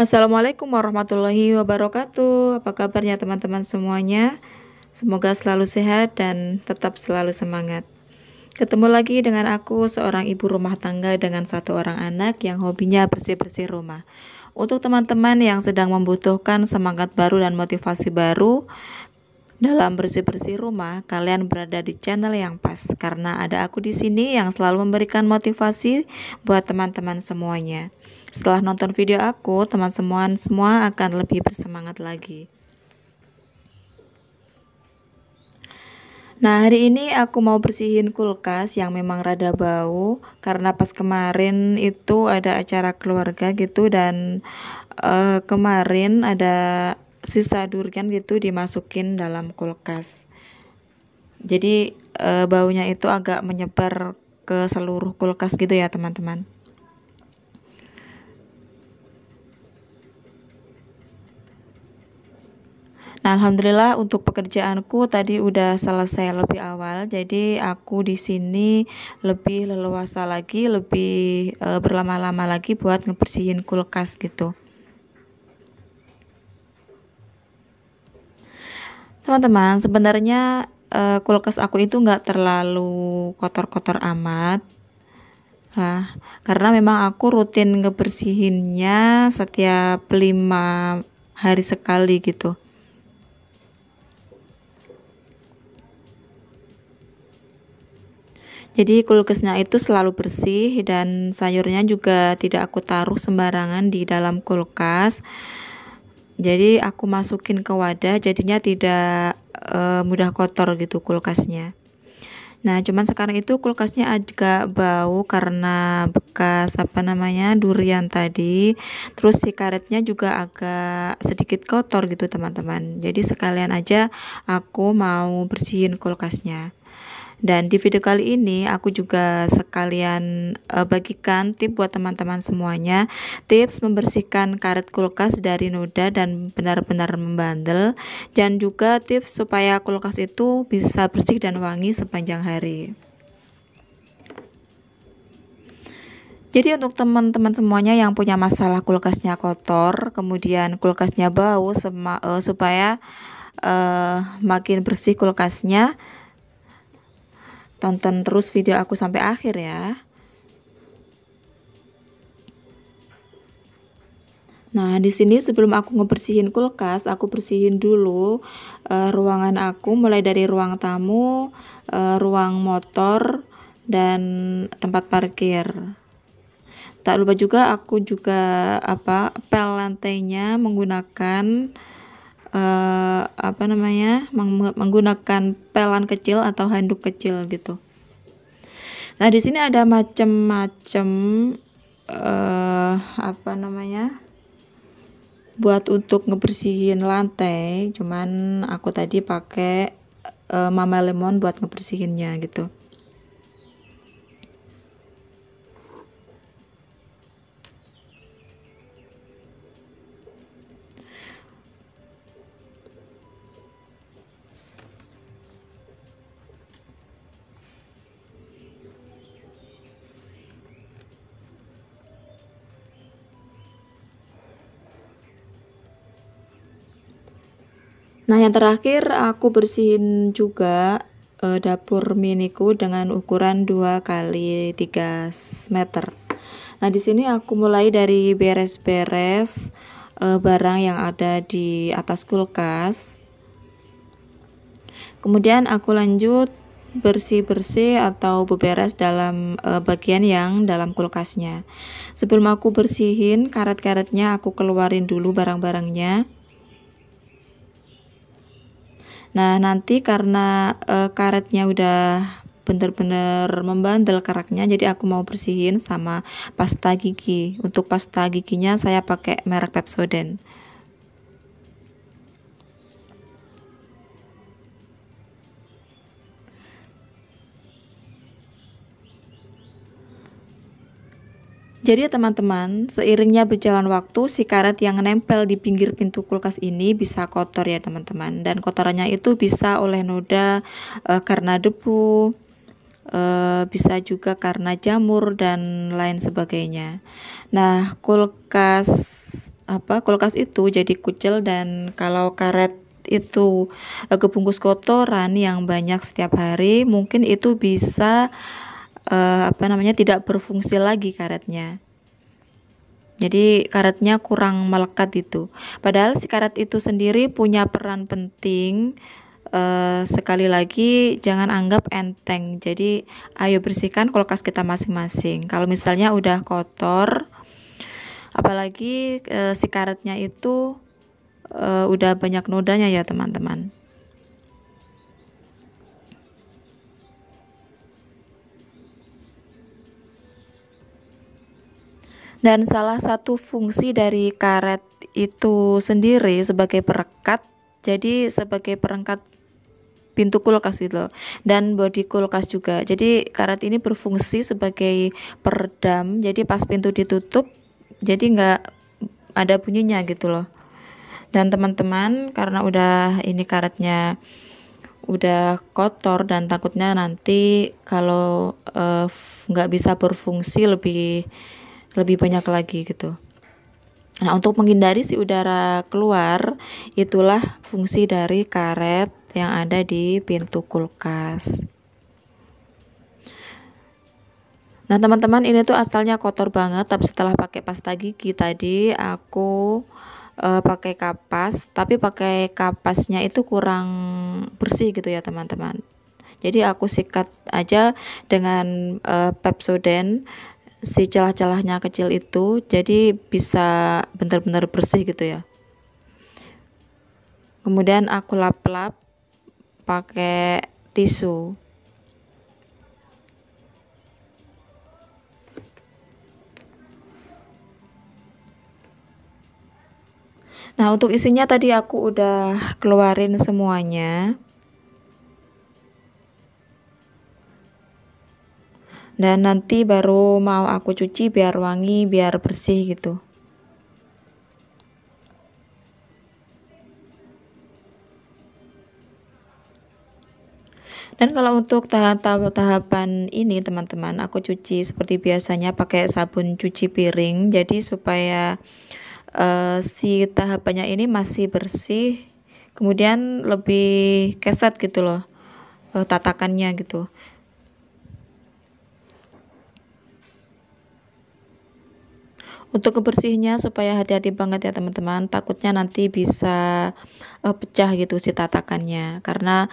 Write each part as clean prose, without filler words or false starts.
Assalamualaikum warahmatullahi wabarakatuh. Apa kabarnya teman-teman semuanya? Semoga selalu sehat dan tetap selalu semangat. Ketemu lagi dengan aku, seorang ibu rumah tangga dengan satu orang anak yang hobinya bersih-bersih rumah. Untuk teman-teman yang sedang membutuhkan semangat baru dan motivasi baru dalam bersih-bersih rumah, kalian berada di channel yang pas karena ada aku di sini yang selalu memberikan motivasi buat teman-teman semuanya. Setelah nonton video aku, teman-teman semua akan lebih bersemangat lagi. Nah, hari ini aku mau bersihin kulkas yang memang rada bau karena pas kemarin itu ada acara keluarga gitu dan kemarin ada sisa durian gitu dimasukin dalam kulkas. Jadi baunya itu agak menyebar ke seluruh kulkas gitu ya teman-teman. Nah, alhamdulillah untuk pekerjaanku tadi udah selesai lebih awal. Jadi aku di sini lebih leluasa lagi, lebih berlama-lama lagi buat ngebersihin kulkas gitu. Teman-teman, sebenarnya kulkas aku itu nggak terlalu kotor-kotor amat lah, karena memang aku rutin ngebersihinnya setiap 5 hari sekali gitu. Jadi kulkasnya itu selalu bersih dan sayurnya juga tidak aku taruh sembarangan di dalam kulkas. Jadi aku masukin ke wadah, jadinya tidak mudah kotor gitu kulkasnya. Nah, cuman sekarang itu kulkasnya agak bau karena bekas durian tadi. Terus si karetnya juga agak sedikit kotor gitu teman-teman. Jadi sekalian aja aku mau bersihin kulkasnya. Dan di video kali ini aku juga sekalian bagikan tips buat teman-teman semuanya, tips membersihkan karet kulkas dari noda dan benar-benar membandel, dan juga tips supaya kulkas itu bisa bersih dan wangi sepanjang hari. Jadi untuk teman-teman semuanya yang punya masalah kulkasnya kotor, kemudian kulkasnya bau, supaya makin bersih kulkasnya, tonton terus video aku sampai akhir ya. Nah, di sini sebelum aku ngebersihin kulkas, aku bersihin dulu ruangan aku, mulai dari ruang tamu, ruang motor, dan tempat parkir. Tak lupa juga aku juga pel lantainya menggunakan menggunakan pelan kecil atau handuk kecil gitu. Nah, di sini ada macam-macam buat untuk ngebersihin lantai, cuman aku tadi pakai Mama Lemon buat ngebersihinnya gitu. Nah, yang terakhir aku bersihin juga dapur miniku dengan ukuran 2 kali 3 meter. Nah, di sini aku mulai dari beres-beres barang yang ada di atas kulkas. Kemudian aku lanjut bersih-bersih atau beberes dalam bagian yang dalam kulkasnya. Sebelum aku bersihin karet-karetnya, aku keluarin dulu barang-barangnya. Nah, nanti karena karetnya udah bener-bener membandel keraknya, jadi aku mau bersihin sama pasta gigi. Untuk pasta giginya saya pakai merek Pepsodent. Jadi teman-teman, seiringnya berjalan waktu, si karet yang nempel di pinggir pintu kulkas ini bisa kotor ya teman-teman. Dan kotorannya itu bisa oleh noda, karena debu, bisa juga karena jamur dan lain sebagainya. Nah, kulkas kulkas itu jadi kucel, dan kalau karet itu kebungkus kotoran yang banyak setiap hari, mungkin itu bisa tidak berfungsi lagi karetnya. Jadi karetnya kurang melekat itu. Padahal si karet itu sendiri punya peran penting. Sekali lagi jangan anggap enteng. Jadi ayo bersihkan kulkas kita masing-masing. Kalau misalnya udah kotor, apalagi si karetnya itu udah banyak nodanya ya teman-teman. Dan salah satu fungsi dari karet itu sendiri sebagai perekat, jadi sebagai perangkat pintu kulkas gitu, dan bodi kulkas juga. Jadi karet ini berfungsi sebagai peredam, jadi pas pintu ditutup jadi nggak ada bunyinya gitu loh. Dan teman-teman, karena udah ini karetnya udah kotor dan takutnya nanti kalau nggak bisa berfungsi lebih banyak lagi gitu. Nah, untuk menghindari si udara keluar, itulah fungsi dari karet yang ada di pintu kulkas. Nah, teman-teman, ini tuh asalnya kotor banget, tapi setelah pakai pasta gigi tadi aku pakai kapas, tapi pakai kapasnya itu kurang bersih gitu ya teman-teman. Jadi aku sikat aja dengan Pepsodent, si celah-celahnya kecil itu, jadi bisa benar-benar bersih gitu ya. Kemudian aku lap-lap pakai tisu. Nah, untuk isinya tadi aku udah keluarin semuanya. Dan nanti baru mau aku cuci biar wangi, biar bersih gitu. Dan kalau untuk tahapan ini teman-teman, aku cuci seperti biasanya pakai sabun cuci piring, jadi supaya si tahapannya ini masih bersih, kemudian lebih keset gitu loh tatakannya gitu. Untuk kebersihannya supaya hati-hati banget ya teman-teman, takutnya nanti bisa pecah gitu si tatakannya, karena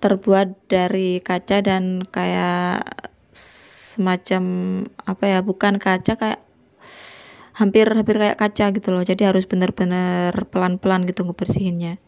terbuat dari kaca dan kayak semacam bukan kaca, kayak hampir kayak kaca gitu loh. Jadi harus benar-benar pelan-pelan gitu ngebersihinnya.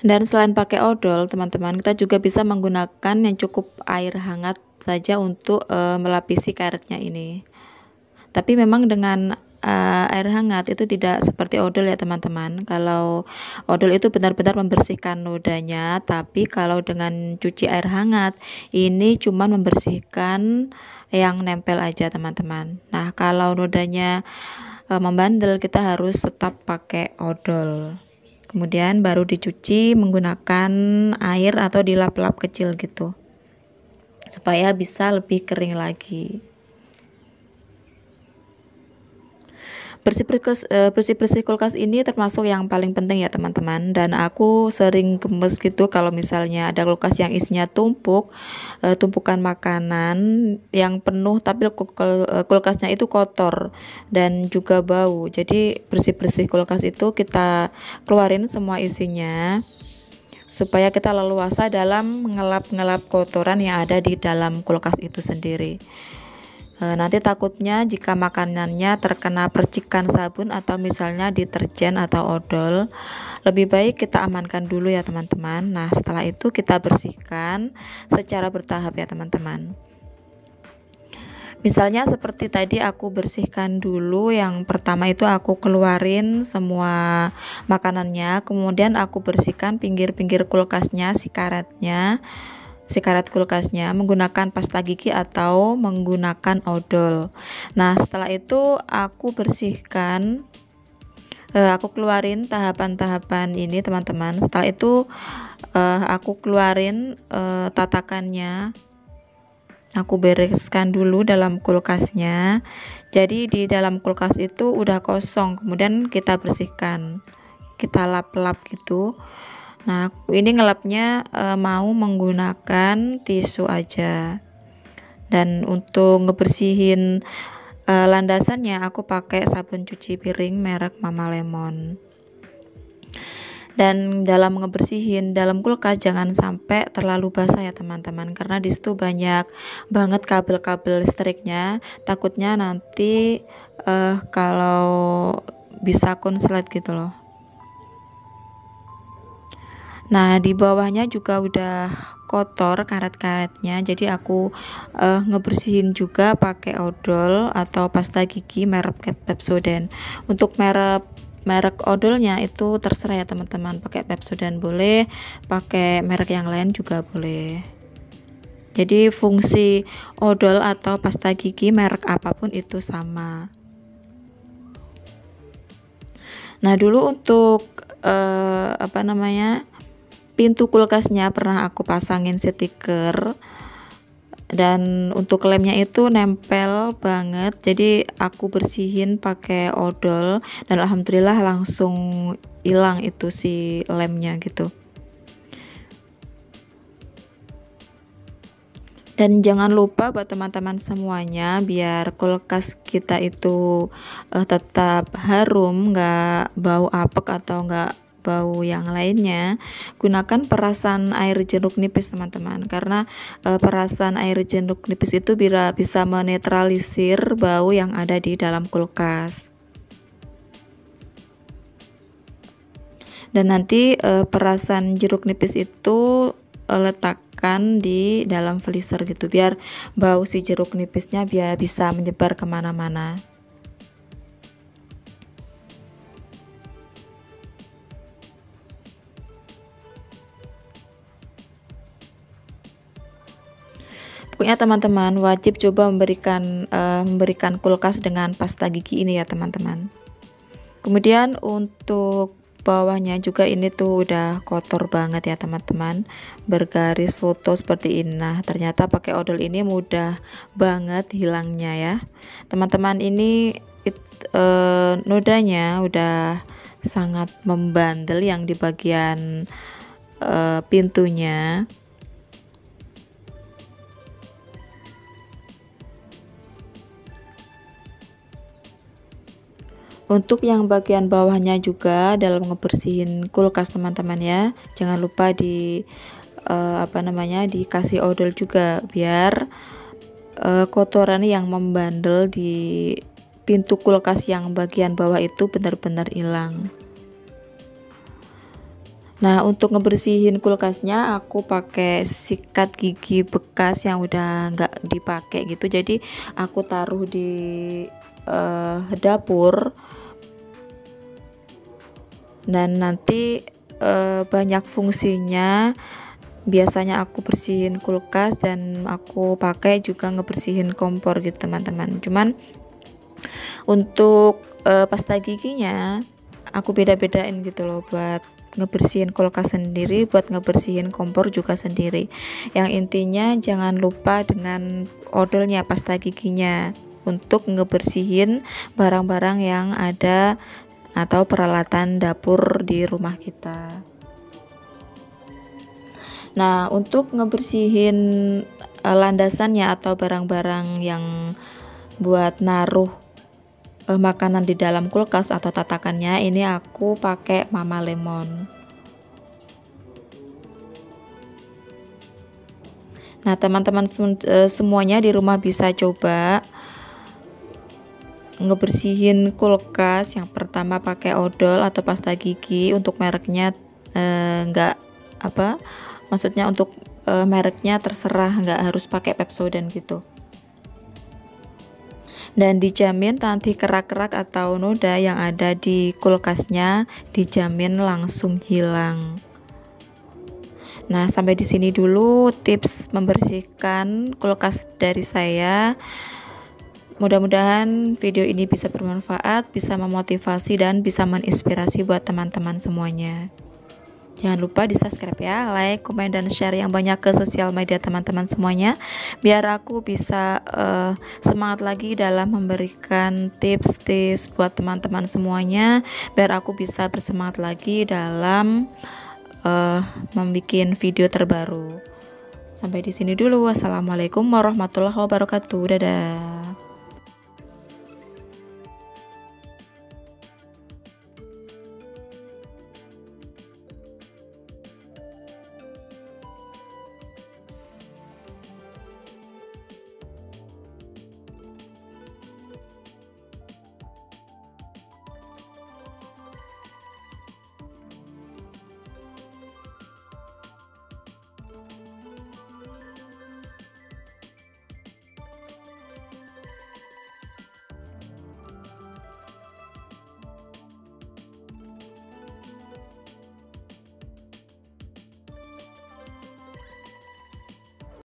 Dan selain pakai odol, teman-teman, kita juga bisa menggunakan yang cukup air hangat saja untuk melapisi karetnya ini. Tapi memang dengan air hangat itu tidak seperti odol ya teman-teman. Kalau odol itu benar-benar membersihkan nodanya, tapi kalau dengan cuci air hangat ini cuma membersihkan yang nempel aja teman-teman. Nah, kalau nodanya membandel, kita harus tetap pakai odol. Kemudian baru dicuci menggunakan air atau dilap-lap kecil gitu, supaya bisa lebih kering lagi. Bersih-bersih kulkas ini termasuk yang paling penting ya teman-teman, dan aku sering gemes gitu kalau misalnya ada kulkas yang isinya tumpukan makanan yang penuh, tapi kulkasnya itu kotor dan juga bau. Jadi bersih-bersih kulkas itu kita keluarin semua isinya, supaya kita leluasa dalam mengelap-ngelap kotoran yang ada di dalam kulkas itu sendiri. Nanti takutnya jika makanannya terkena percikan sabun atau misalnya deterjen atau odol, lebih baik kita amankan dulu ya teman-teman. Nah, setelah itu kita bersihkan secara bertahap ya teman-teman. Misalnya seperti tadi aku bersihkan dulu, yang pertama itu aku keluarin semua makanannya, kemudian aku bersihkan pinggir-pinggir kulkasnya, sikarat kulkasnya menggunakan pasta gigi atau menggunakan odol. Nah, setelah itu aku bersihkan, aku keluarin tahapan-tahapan ini teman-teman. Setelah itu aku keluarin tatakannya. Aku bereskan dulu dalam kulkasnya. Jadi di dalam kulkas itu udah kosong, kemudian kita bersihkan, kita lap-lap gitu. Nah, ini ngelapnya mau menggunakan tisu aja. Dan untuk ngebersihin landasannya aku pakai sabun cuci piring merek Mama Lemon. Dan dalam ngebersihin dalam kulkas jangan sampai terlalu basah ya teman-teman, karena di situ banyak banget kabel-kabel listriknya, takutnya nanti kalau bisa konslet gitu loh. Nah, di bawahnya juga udah kotor karet-karetnya, jadi aku ngebersihin juga pakai odol atau pasta gigi merek Pepsodent. Untuk merek odolnya itu terserah ya teman-teman, pakai Pepsodent boleh, pakai merek yang lain juga boleh. Jadi fungsi odol atau pasta gigi merek apapun itu sama. Nah, dulu untuk pintu kulkasnya pernah aku pasangin stiker, dan untuk lemnya itu nempel banget, jadi aku bersihin pakai odol dan alhamdulillah langsung hilang itu si lemnya gitu. Dan jangan lupa buat teman-teman semuanya, biar kulkas kita itu tetap harum, nggak bau apek atau nggak bau yang lainnya, gunakan perasan air jeruk nipis teman-teman, karena perasan air jeruk nipis itu bisa menetralisir bau yang ada di dalam kulkas. Dan nanti perasan jeruk nipis itu letakkan di dalam freezer gitu, biar bau si jeruk nipisnya biar bisa menyebar kemana-mana. Pokoknya teman-teman wajib coba memberikan kulkas dengan pasta gigi ini ya teman-teman. Kemudian untuk bawahnya juga ini tuh udah kotor banget ya teman-teman, bergaris foto seperti ini. Nah, ternyata pakai odol ini mudah banget hilangnya ya teman-teman. Ini nodanya udah sangat membandel yang di bagian pintunya. Untuk yang bagian bawahnya juga dalam ngebersihin kulkas teman-teman ya, jangan lupa dikasih odol juga, biar kotoran yang membandel di pintu kulkas yang bagian bawah itu benar-benar hilang. Nah, untuk ngebersihin kulkasnya aku pakai sikat gigi bekas yang udah nggak dipakai gitu, jadi aku taruh di dapur, dan nanti banyak fungsinya. Biasanya aku bersihin kulkas dan aku pakai juga ngebersihin kompor gitu teman-teman. Cuman untuk pasta giginya aku beda-bedain gitu loh, buat ngebersihin kulkas sendiri, buat ngebersihin kompor juga sendiri. Yang intinya jangan lupa dengan odolnya, pasta giginya, untuk ngebersihin barang-barang yang ada atau peralatan dapur di rumah kita. Nah, untuk ngebersihin landasannya atau barang-barang yang buat naruh makanan di dalam kulkas atau tatakannya, ini aku pakai Mama Lemon. Nah, teman-teman semuanya di rumah bisa coba ngebersihin kulkas. Yang pertama pakai odol atau pasta gigi, untuk mereknya maksudnya untuk mereknya terserah, nggak harus pakai Pepsodent gitu. dan dijamin nanti kerak-kerak atau noda yang ada di kulkasnya dijamin langsung hilang. Nah, sampai di sini dulu tips membersihkan kulkas dari saya. Mudah-mudahan video ini bisa bermanfaat, bisa memotivasi dan bisa menginspirasi buat teman-teman semuanya. Jangan lupa di subscribe ya, like, komen, dan share yang banyak ke sosial media teman-teman semuanya, biar aku bisa semangat lagi dalam memberikan tips-tips buat teman-teman semuanya, biar aku bisa bersemangat lagi dalam membuat video terbaru. Sampai di sini dulu. Wassalamualaikum warahmatullahi wabarakatuh. Dadah.